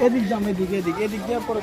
এদিক যাম, এদিকে এদিক এদিক দিয়ে পরে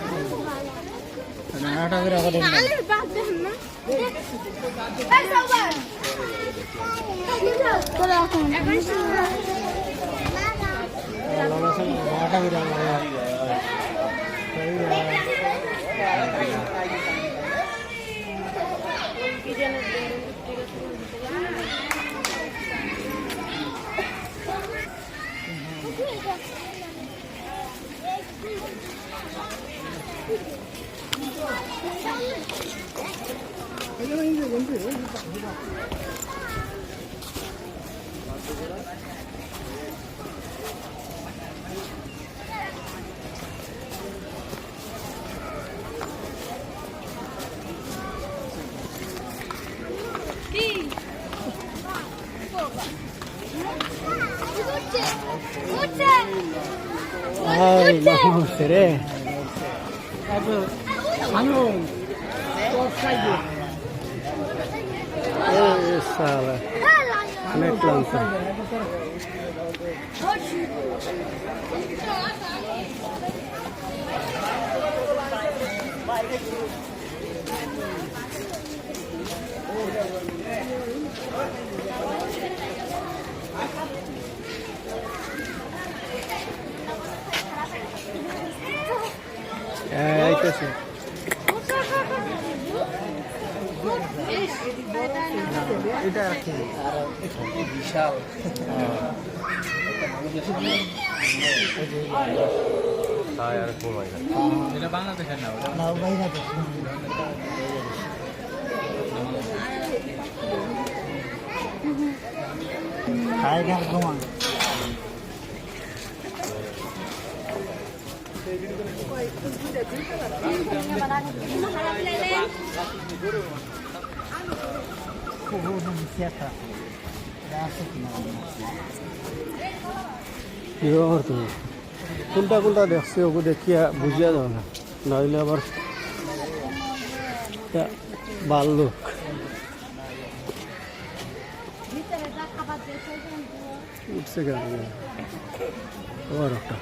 রে অনেক ক্লান্ত। আইতেছে এটা বিশাল বাংলাদেশের না ঘুমা কোনটা কোনটা দেখছে ওকে দেখিয়া বুঝিয়া যাও না, নইলে আবার বাল্লুক উঠছে কেন আবার একটা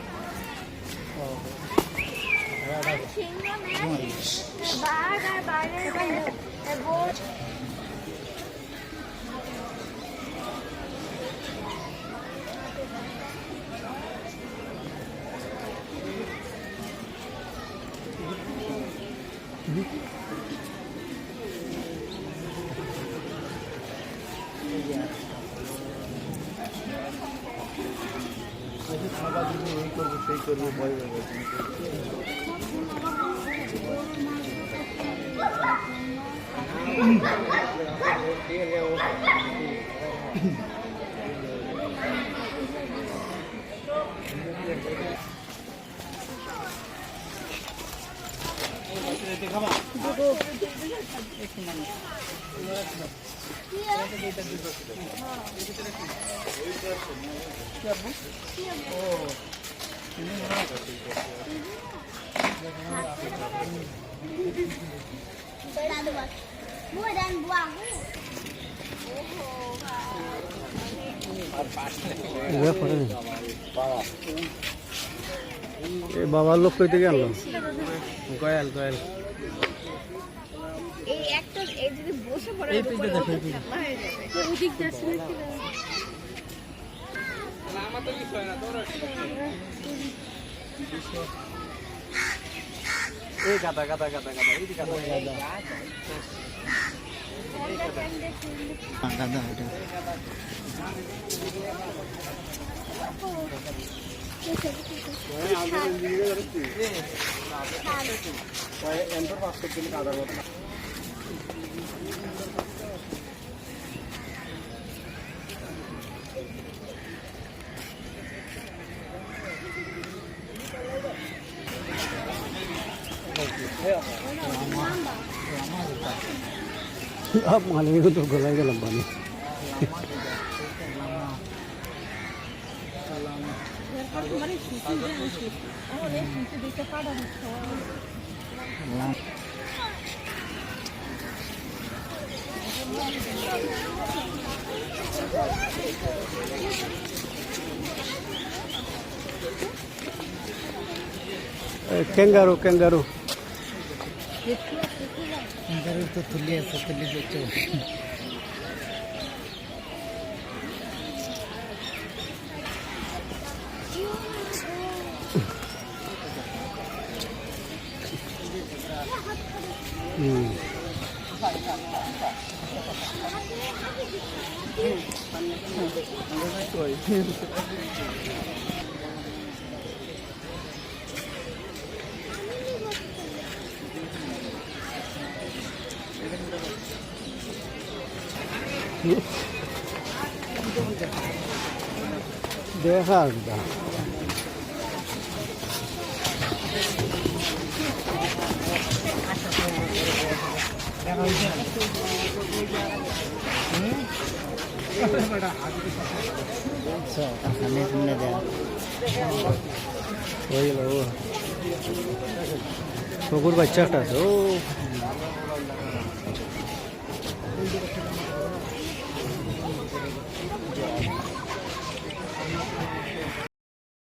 সেই করবো ভয় পাবে। বাবার লোক কইতে গেল গয়াল গয়াল এই একটা এই যদি বসে পড়ে এই পেজে দেখো ওদিক যাচ্ছে নাকি এই গাদা গাদা গাদা গাদা এই গাদা গাদা গাদা এটা এন্টার পাস করতে গাদার মতো अब मालिक तो गलाएगा लंबा नहीं कैंगारू कैंगारू तो तुल्य बच्चों देखा वही लो बच्चा